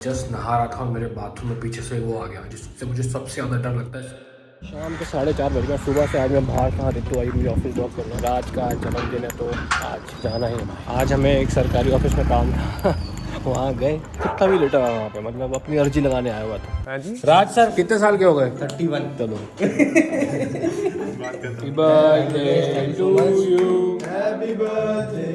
Just नहा रहा था और मेरे बाथरूम में पीछे से वो आ गया जिससे मुझे सबसे ज़्यादा डर लगता है। शाम के 4:30 बज गए। सुबह से आज मैं बाहर था, रितु आई मुझे ऑफिस ड्रॉप करना। राज का आज जन्मदिन है तो आज जाना ही है। आज हमें एक सरकारी ऑफिस में काम था वहाँ गए। कितना भी लेटा हुआ वहाँ पे, मतलब अपनी अर्जी लगाने आया हुआ था। हाँ जी राज सर कितने साल के हो गए? 31। चलो happy birthday to you, happy birthday.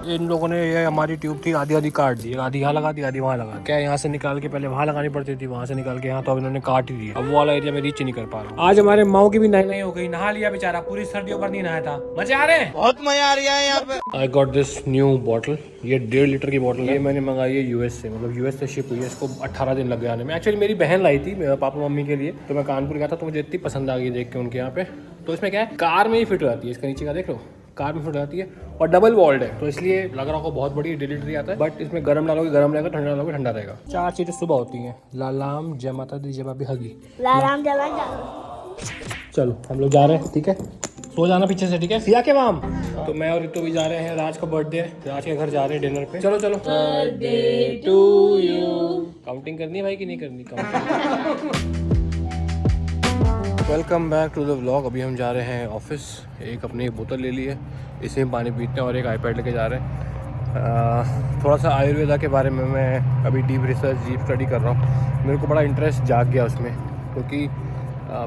इन लोगों ने ये हमारी ट्यूब थी आधी आधी काट दी, आधी यहाँ लगा दी आधी वहाँ लगा दी। क्या यहाँ से निकाल के पहले वहाँ लगानी पड़ती थी, वहाँ से निकाल के यहाँ, तो अब इन्होंने काट ही दिया। अब वो वाला एरिया में रीच नहीं कर पा रहा। आज हमारे माओ की भी नई हो गई, नहा लिया बेचारा, पूरी सर्दियों पर नहीं नहाया था। मजे आ रहे हैं, बहुत मजा आ रहा है यहाँ पे। I got this new bottle, ये 1.5 लीटर की बॉटल है। ये मैंने मंगाई है यूएस से, मतलब यूएस से शिप हुई है। इसको 18 दिन लग गए आने में। एक्चुअली मेरी बहन लाई थी मेरे पापा मम्मी के लिए, तो मैं कानपुर गया था तो मुझे इतनी पसंद आ गई देख के उनके यहाँ पे। तो इसमें क्या है, कार में ही फिट हो जाती है, इसका नीचे का देख लो, कार में फिट जाती है और डबल वॉल्ड है, तो इसलिए लग रहा होगा बहुत बड़ी डिलीवरी आता है। बट इसमें गर्म डालोगे गर्म रहेगा, ठंडा डालोगे ठंडा रहेगा। 4 चीजें सुबह होती हैं, लालाम जय माता दी जय भाभी हगी। लालाम जय। चलो हम लोग जा रहे हैं, ठीक है, सो जाना पीछे से, ठीक है। सिया के वाम। तो मैं और रितु भी जा रहे हैं, राज का बर्थडे है, राज के घर जा रहे हैं डिनर पे। चलो चलो। Birthday to you. काउंटिंग करनी है भाई कि नहीं करनी? Counting. Welcome back to the vlog. अभी हम जा रहे हैं ऑफिस। एक अपनी बोतल ले ली है, इसी में पानी पीते हैं और एक आईपैड लेके जा रहे हैं। थोड़ा सा आयुर्वेदा के बारे में मैं अभी डीप रिसर्च डीप स्टडी कर रहा हूँ। मेरे को बड़ा इंटरेस्ट जाग गया उसमें, क्योंकि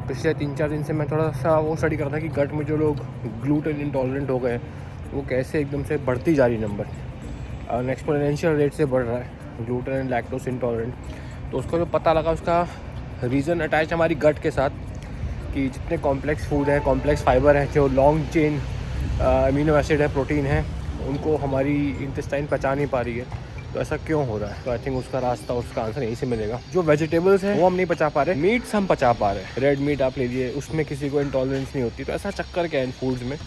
पिछले 3-4 दिन से मैं थोड़ा सा वो स्टडी कर रहा था कि गट में जो लोग ग्लूटेन इंटॉलरेंट हो गए वो कैसे एकदम से बढ़ती जा रही नंबर, एक्सपोनेंशियल रेट से बढ़ रहा है ग्लूटेन एंड लैक्टोज इंटॉलरेंट। तो उसको जो पता लगा, उसका रीज़न अटैच हमारी गट के साथ, कि जितने कॉम्प्लेक्स फूड है, कॉम्प्लेक्स फाइबर है, जो लॉन्ग चेन अमीनो एसिड है, प्रोटीन है, उनको हमारी इंटेस्टाइन पचा नहीं पा रही है। तो ऐसा क्यों हो रहा है? तो आई थिंक उसका रास्ता, उसका आंसर यहीं से मिलेगा। जो वेजिटेबल्स हैं वो हम नहीं पचा पा रहे, मीट्स हम पचा पा रहे हैं। रेड मीट आप ले लीजिए, उसमें किसी को इंटॉलरेंस नहीं होती। तो ऐसा चक्कर क्या है इन फूड्स में,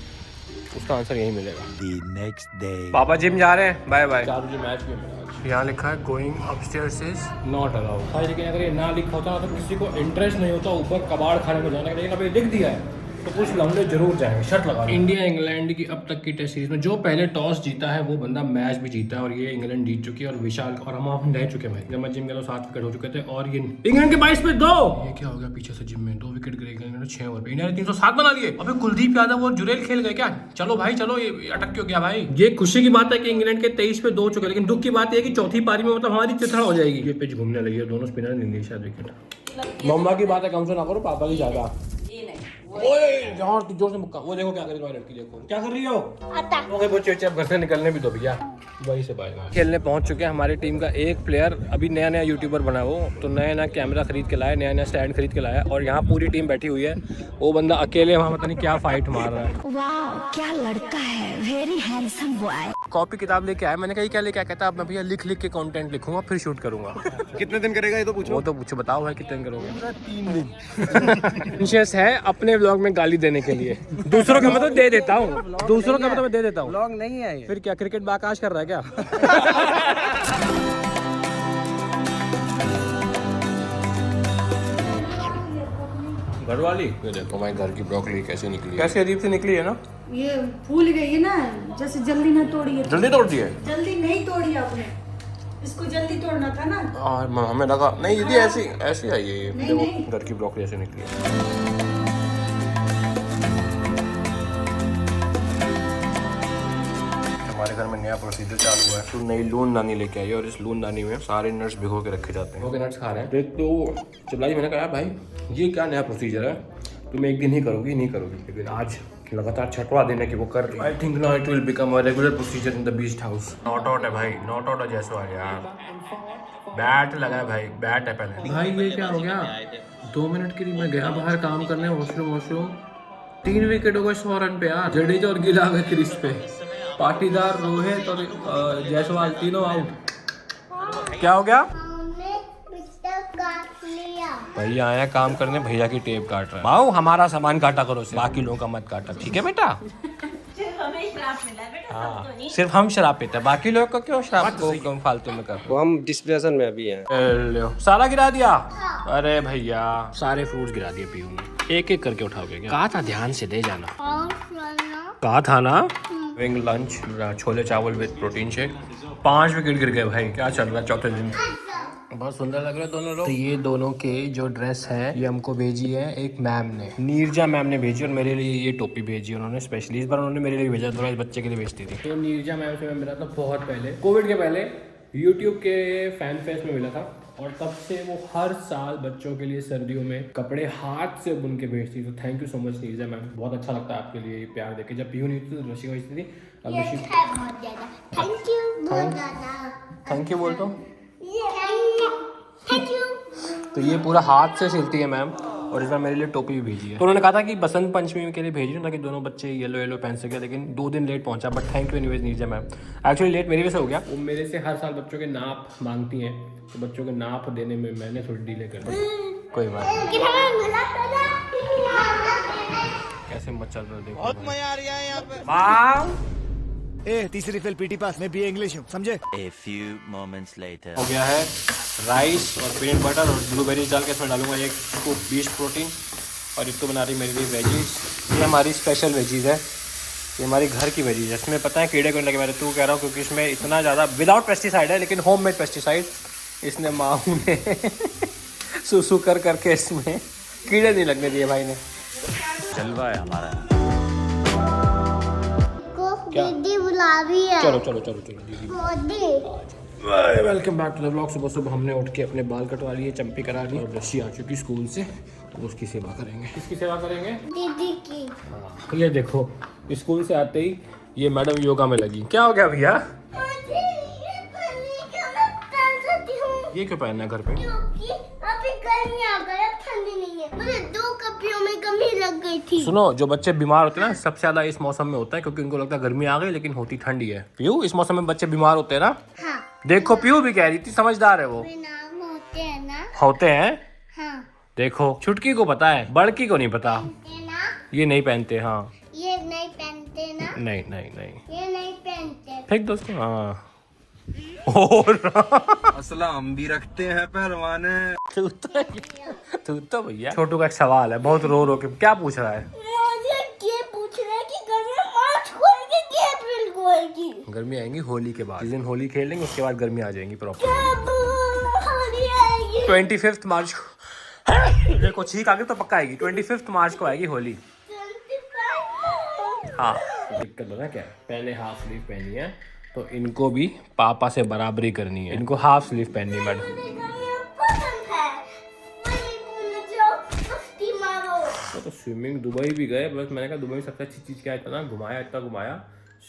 उसका आंसर यहीं मिलेगा। The next day. पापा जिम जा रहे हैं, बाय बाय। 4 बजे मैच भी। यहाँ लिखा है going upstairs is not allowed. लेकिन अगर ये ना लिखा होता ना तो किसी को इंटरेस्ट नहीं होता ऊपर कबाड़ खाने को जाने का, लेकिन अभी लिख दिया है तो कुछ लौंडे जरूर जाएंगे, शर्ट लगा। इंडिया इंग्लैंड की अब तक की टेस्ट सीरीज में जो पहले टॉस जीता है वो बंदा मैच भी जीता है, और ये इंग्लैंड जीत चुकी है। और विशाल और हम रह चुके हैं। जब मैं जिम गया तो 7 विकेट हो चुके थे, और ये इंग्लैंड के 22 पे 2। ये क्या हो गया पीछे से जिम में 2 विकेट गिरे, इंग्लैंड ने 6 ओवर पे इंडिया ने 307 बना लिए। अबे कुलदीप यादव और जुरेल खेल गए क्या? चलो भाई चलो, ये अटक क्यों गया भाई? ये खुशी की बात है कि इंग्लैंड के 23 पे 2 चुके, लेकिन दुख की बात है कि चौथी पारी में मतलब हमारी चिथड़ा हो जाएगी। ये पिच घूमने लगी है, दोनों स्पिनर ने लिए शायद विकेट। मम्मा की बात है कम से ना करो, पापा की ज्यादा। ओए यार तू जोर से मुक्का। वो देखो क्या कर रही है लड़की, देखो क्या कर रही हो। ओके वो चेचे घर से निकलने भी दो भैया, वही से बाय। खेलने पहुंच चुके हैं। हमारी टीम का एक प्लेयर अभी नया नया यूट्यूबर बना, वो तो नया नया कैमरा खरीद के लाया, नया नया स्टैंड खरीद के लाया, और यहाँ पूरी टीम बैठी हुई है। वो बंदा अकेले वहाँ पता नहीं क्या फाइट मार रहा है। वाह क्या लड़का है, वेरी हैंडसम बॉय। कॉपी किताब लेके आया। मैंने कहा क्या लेके आया? कहता अब मैं भैया लिख लिख के कंटेंट लिखूंगा फिर शूट करूंगा। कितने दिन करेगा ये तो पूछो। वो तो पूछो, बताओ भाई कितने दिन करोगे? 3 दिन। विशेष है अपने व्लॉग में गाली देने के लिए, दूसरों का मतलब दे देता हूँ, दूसरों का मतलब मैं दे देता हूँ। व्लॉग नहीं है ये। फिर क्या क्रिकेट बाकाश कर रहा है क्या? घर वाली ये देखो हमारे घर की ब्रोकली कैसे निकली है, कैसे अजीब से निकली है ना। ये फूल गई है ना, जैसे जल्दी ना तोड़िए। जल्दी तोड़ दी है? जल्दी नहीं तोड़ी आपने, इसको जल्दी तोड़ना था ना। हमें लगा नहीं दीदी ऐसी ऐसी आई है ये। नहीं, देखो नहीं। घर की ब्रोकली ऐसे निकली है। हमारे घर में नया प्रोसीजर चालू है। तो नई लून दानी लेके आई है, और इस लून दानी में सारे नट्स भिगो के रखे जाते हैं। भिगो के नट्स खा रहे हैं तो चलाई। मैंने कहा भाई ये क्या नया प्रोसीजर है, तुम एक दिन ही करोगी नहीं करोगी, लेकिन आज लगातार 6वां दिन है कि वो कर रही है। I think now it will become a regular procedure in the beast house. Not out है भाई, नॉट आउट है जायसवाल यार। बैट लगा है भाई, बैट है पहले। भाई ये क्या हो गया? 2 मिनट के लिए मैं गया बाहर काम करने, वॉशरूम 3 विकेट हो गए 100 रन पे यार। जडेजा और गिल आ गए क्रीज पे, पाटीदार, रोहित और जायसवाल तीनों आउट। क्या हो गया? भैया आया काम करने, भैया की टेप काट रहा है। माओ हमारा सामान काटा करो, बाकी लोगों का मत काटा, ठीक है बेटा? हाँ सिर्फ हम शराब पीते हैं, बाकी लोग को क्यों शराब को फालतू में कर। वो हम डिस्प्रेशन में अभी हैं। सारा गिरा दिया? अरे भैया सारे फ्रूट्स गिरा दिए पीऊ ने। एक एक करके उठाओगे क्या? कहा था ध्यान से दे जाना, कहा था ना। विंग लंच, छोले चावल विद प्रोटीन शेक, 5 विकेट गिर गए भाई। क्या चल रहा है चौथे दिन? बहुत सुंदर लग रहे हैं दोनों लोग। तो ये दोनों के जो ड्रेस है ये हमको भेजी है एक मैम ने, नीरजा मैम ने भेजी, और मेरे लिए ये टोपी भेजी उन्होंने स्पेशली। इस बार उन्होंने मेरे लिए भेजा, थोड़ा बच्चे के लिए भेजती थी। तो नीरजा मैम से मैं मिला था बहुत पहले, कोविड के पहले, यूट्यूब के फैन फेस्ट में मिला था, और तब से वो हर साल बच्चों के लिए सर्दियों में कपड़े हाथ से बुन के भेजती। तो thank you so much Neerja ma'am, बहुत अच्छा लगता है आपके लिए प्यार देके। जब पीयू नहीं थी तो ऋषि भेजती थी, अब ऋषि। थैंक यू बोल दो। तो ये पूरा हाथ से सिलती है मैम, और इस बार मेरे लिए टोपी भी भेजी है। तो उन्होंने कहा था कि बसंत पंचमी के लिए भेज रही हूँ ताकि दोनों बच्चे येलो येलो पहन सके, लेकिन 2 दिन लेट पहुंचा। But thank you anyways Neeraja ma'am. Actually late मेरी वजह से हो गया, वो मेरे से हर साल बच्चों के नाप मांगती हैं, तो बच्चों के नाप देने में मैंने थोड़ी डिले कर दी। कोई बात नहीं। कैसे मचल रहा देखो, बहुत मजा आ रहा है यहाँ पे। तीसरी फिल पीटी पास में भी इंग्लिश हूँ, समझे? A few moments later. हो गया है राइस और पीनट बटर और ब्लूबेरीज डाल के इसमें डालूंगा 1 स्कूप बीफ प्रोटीन, और इसको बना रही मेरे लिए वेजीज। ये हमारी स्पेशल वेजीज है, ये हमारी घर की वेजीज है। इसमें पता है कीड़े को लगे, मैं तो कह रहा हूँ क्योंकि इसमें इतना ज़्यादा विदाउट पेस्टिसाइड है, लेकिन होममेड पेस्टिसाइड इसने माहू ने सुसु कर करके इसमें कीड़े नहीं लगने दिए भाई ने। जलवा है हमारा। दीदी बुला रही है। चलो चलो चलो चलो दीदी। Welcome back to the vlog. सुबह सुबह हमने उठ के अपने बाल कटवा लिए, चंपी करा ली, और रशी आ चुकी स्कूल से, तो उसकी सेवा करेंगे। किसकी सेवा करेंगे? दीदी की। हाँ, ये देखो स्कूल से आते ही ये मैडम योगा में लगी। क्या हो गया भैया? ये क्यों पहनना है घर पे? क्योंकि अभी गर्मी आ गई, अब ठंडी नहीं है। मुझे 2 कपड़ों में कमी लग गई थी। सुनो, जो बच्चे बीमार होते हैं ना, सबसे ज्यादा इस मौसम में होता है, क्योंकि उनको लगता है गर्मी आ गई लेकिन होती ठंडी है। पीयू, इस मौसम में बच्चे बीमार होते हैं ना? हाँ। देखो पीयू भी कह रही थी, समझदार है वो। नाम होते हैं ना? होते हैं। हाँ। देखो छुटकी को पता है, बड़की को नहीं पता। ना? ये नहीं पहनते। हाँ, ये नहीं पहनते ना? नहीं नहीं नहीं, ये नहीं पहनते। फेंक दो उसको। हाँ और असला हम भी रखते हैं पहलवाने। तू तो भैया, छोटू का एक सवाल है, बहुत रो रो के क्या पूछ रहा है? मुझे ये पूछ रहा है कि गर्मी मार्च खोएगी कि अप्रैल खोएगी? गर्मी आएंगी होली के बाद, जिस दिन होली खेल लेंगे उसके बाद गर्मी आ जाएंगी प्रॉपर। कब होली आएगी? 25 मार्च को। देखो छींक आ गई तो पक्का आएगी। 25 मार्च को आएगी होली। हाँ, दिक्कत है क्या? पहले हाफ स्लीव पहनी है, तो इनको भी पापा से बराबरी करनी है। इनको हाफ स्लीव पहननी है मैडम। तो स्विमिंग दुबई भी गए, बस मैंने कहा दुबई में सबसे अच्छी चीज क्या है, इतना घुमाया इतना घुमाया,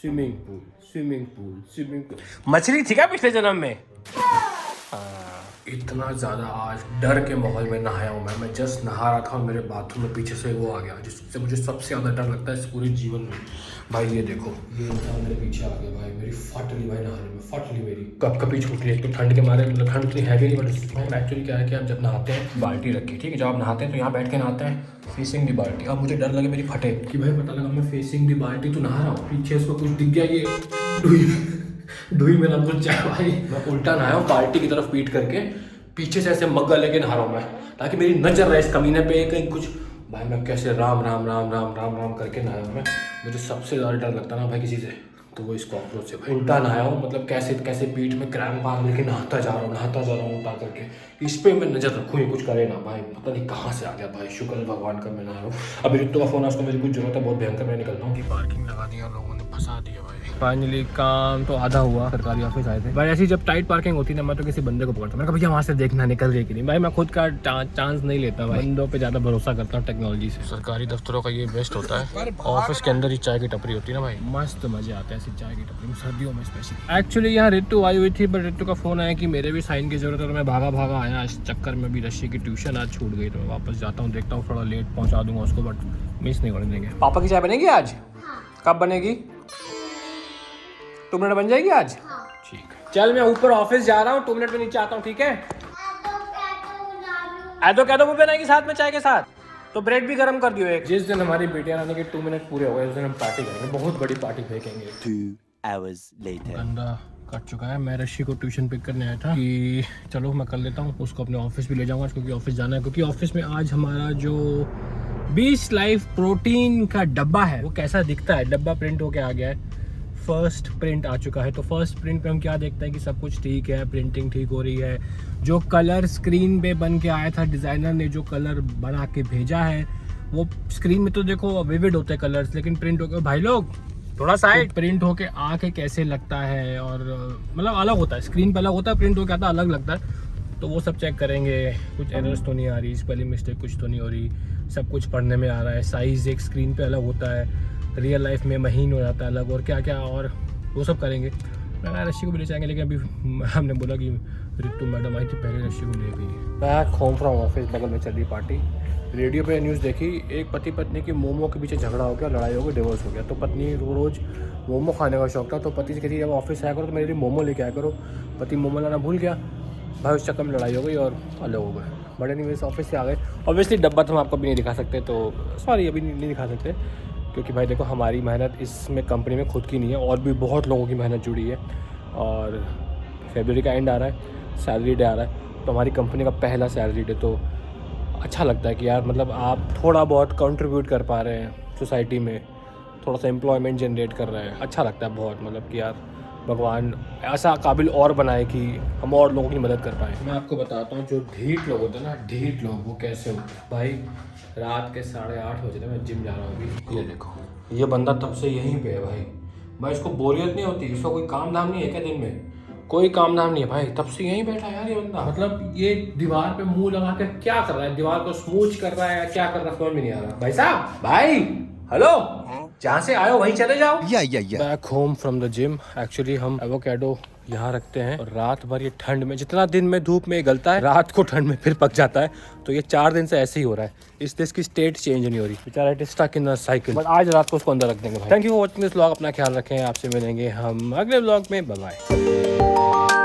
swimming pool swimming pool swimming pool. मछली थी क्या पिछले जन्म में? इतना ज़्यादा आज डर के माहौल में नहाया हूँ मैं जस्ट नहा रहा था और मेरे बाथरूम में पीछे से वो आ गया जिससे मुझे सबसे ज़्यादा डर लगता है इस पूरे जीवन में। भाई ये देखो, ये इंसान मेरे पीछे आ गया भाई, मेरी फट ली भाई नहाने में, फट ली मेरी कप कपी छूट ली। एक तो ठंड के मारे, मतलब ठंड इतनी हैवी नहीं, बट एक्चुअली क्या है कि आप जब नहाते हैं बाल्टी रखी, ठीक है, जब आप नहाते हैं तो यहाँ बैठ के नहाते हैं फेसिंग दी बाल्टी। अब मुझे डर लगे मेरी फटे कि भाई पता लगा मैं फेसिंग दी बाल्टी तो नहा रहा हूँ, पीछे इसको कुछ दिख गया, ये डुई मेरा कुछ जाए भाई। मैं उल्टा नहाया हूँ बाल्टी की तरफ पीट करके, पीछे से ऐसे मग्गा लेके नहा रहा हूँ मैं, ताकि मेरी नजर रहे इस कमीने पे कहीं कुछ। भाई मैं कैसे राम राम राम राम राम राम करके नहाया हूँ मैं। मुझे सबसे ज़्यादा डर लगता ना भाई किसी से, तो वो इस कॉकरोच से भाई। उल्टा नहाया हूँ, मतलब कैसे कैसे पीठ में क्रैम्प बांध लेके नहाता जा रहा हूँ उल्टा करके। इस पे मैं नजर रखूँ, ये कुछ करे ना भाई, पता नहीं कहाँ से आ गया भाई। शुक्र है भगवान का मैं नहा रहा हूँ। अभी रित्तू का फोन है, उसको मेरी कुछ जरूरत है बहुत भयंकर, मैं निकलता हूँ। पार्किंग लगा दिया लोगों ने, फंसा दिया भाई। फाइनली काम तो आधा हुआ, सरकारी ऑफिस आए थे भाई। ऐसी जब टाइट पार्किंग होती है ना, मैं तो किसी बंदे को पकड़ता हूँ, मैंने कहा भैया वहाँ से देखना निकल रही कि नहीं। भाई मैं खुद का चांस नहीं लेता भाई, बंदों पे ज़्यादा भरोसा करता हूँ टेक्नोलॉजी से। सरकारी दफ्तरों का ये बेस्ट होता है, ऑफिस के अंदर ही चाय की टपरी होती है ना भाई, मस्त मजे आते हैं ऐसी चाय की टपरी में, सर्दियों में स्पेशली। एक्चुअली यहाँ रित्तू आई हुई थी, बट रित्तू का फोन आया कि मेरे भी साइन की जरूरत है, और मैं भागा भागा आया। इस चक्कर में भी रशी की ट्यूशन आज छूट गई, तो मैं वापस जाता हूँ, देखता हूँ थोड़ा लेट पहुँचा दूंगा उसको, बट मिस नहीं होने देंगे। पापा की चाय बनेगी आज? कब बनेगी? 2 मिनट बन जाएगी आज? ठीक है, चल मैं ऊपर ऑफिस जा रहा हूँ, 2 मिनट में नीचे आता हूँ, ठीक है? ऐदो कह दो वो बनाएगी साथ में चाय के साथ, तो ब्रेड भी गर्म कर दियो एक। जिस दिन हमारी बेटियां आने के 2 मिनट पूरे हो गए उस दिन हम पार्टी करेंगे, बहुत बड़ी पार्टी फेंकेंगे। 2 hours later. गंदा कट चुका है। मैं रशी को ट्यूशन पिक करने आया था कि चलो मैं कर लेता हूँ, उसको अपने ऑफिस भी ले जाऊँगा क्योंकि ऑफिस जाना है। क्योंकि ऑफिस में आज हमारा जो 20 लाइफ प्रोटीन का डब्बा है वो कैसा दिखता है, डब्बा प्रिंट होके आ गया है, फर्स्ट प्रिंट आ चुका है। तो फर्स्ट प्रिंट पे हम क्या देखते हैं कि सब कुछ ठीक है, प्रिंटिंग ठीक हो रही है। जो कलर स्क्रीन पे बन के आया था, डिज़ाइनर ने जो कलर बना के भेजा है, वो स्क्रीन में तो देखो विविड होते हैं कलर्स, लेकिन प्रिंट होकर भाई लोग थोड़ा साइड प्रिंट होके आके कैसे लगता है, और मतलब अलग होता है। स्क्रीन पे अलग होता है, प्रिंट होके आता अलग लगता है। तो वो सब चेक करेंगे, कुछ एरर्स तो नहीं आ रही, स्पेलिंग मिस्टेक कुछ तो नहीं हो रही, सब कुछ पढ़ने में आ रहा है। साइज़ एक स्क्रीन पे अलग होता है, रियल लाइफ में महीन हो जाता है अलग, और क्या क्या, और वो सब करेंगे। मैं रश्मि को भी ले जाएंगे, लेकिन अभी हमने बोला कि रितु मैडम आई थी, पहले रश्मि को ले गई। बैक होम फ्रॉम ऑफिस, बगल में चल रही पार्टी। रेडियो पे न्यूज़ देखी, एक पति पत्नी की मोमो के पीछे झगड़ा हो गया, लड़ाई हो गई, डिवोर्स हो गया। तो पत्नी रोज़ मोमो खाने का शौक था, तो पति से कहती जब ऑफिस आया करो तो मेरे लिए मोमो लेके आया करो। पति मोमो लाना भूल गया, भाई उस चक्कर में लड़ाई हो गई और अलग हो गए। बड़े नहीं वैसे ऑफिस से आ गए। ऑब्वियसली डब्बा तो हम आपको अभी नहीं दिखा सकते, तो सॉरी अभी नहीं दिखा सकते, क्योंकि भाई देखो हमारी मेहनत इसमें कंपनी में खुद की नहीं है, और भी बहुत लोगों की मेहनत जुड़ी है। और फरवरी का एंड आ रहा है, सैलरी डे आ रहा है, तो हमारी कंपनी का पहला सैलरी डे, तो अच्छा लगता है कि यार मतलब आप थोड़ा बहुत कंट्रीब्यूट कर पा रहे हैं सोसाइटी में, थोड़ा सा एम्प्लॉयमेंट जनरेट कर रहे हैं। अच्छा लगता है बहुत, मतलब कि यार भगवान ऐसा काबिल और बनाए कि हम और लोगों की मदद कर पाएँ। मैं आपको बताता हूँ, जो ढीठ लोग होते हैं ना, ढीठ लोग, वो कैसे होते हैं भाई। रात के 8:30 बजे मैं जिम जा रहा हूँ अभी। ये देखो, ये बंदा तब से यहीं पे है भाई इसको बोरियत नहीं होती, इसको कोई काम धाम नहीं है क्या दिन में? कोई काम धाम नहीं है भाई, तब से यहीं बैठा है यार ये बंदा। मतलब ये दीवार पे मुंह लगा के क्या कर रहा है, दीवार को स्मूच कर रहा है, क्या कर रहा है समझ में नहीं आ रहा। भाई साहब, भाई हेलो, जहाँ से आए हो वहीं चले जाओ। Back home from the gym. Actually हम एवोकेडो यहाँ रखते हैं, और रात भर ये ठंड में, जितना दिन में धूप में गलता है, रात को ठंड में फिर पक जाता है। तो ये 4 दिन से ऐसे ही हो रहा है, इसकी स्टेट चेंज नहीं हो रही। बेचारा it is stuck in the cycle, but आज रात को उसको अंदर रख देंगे भाई। Thank you for watching this vlog. अपना ख्याल रखें, आपसे मिलेंगे हम अगले व्लॉग में। Bye bye.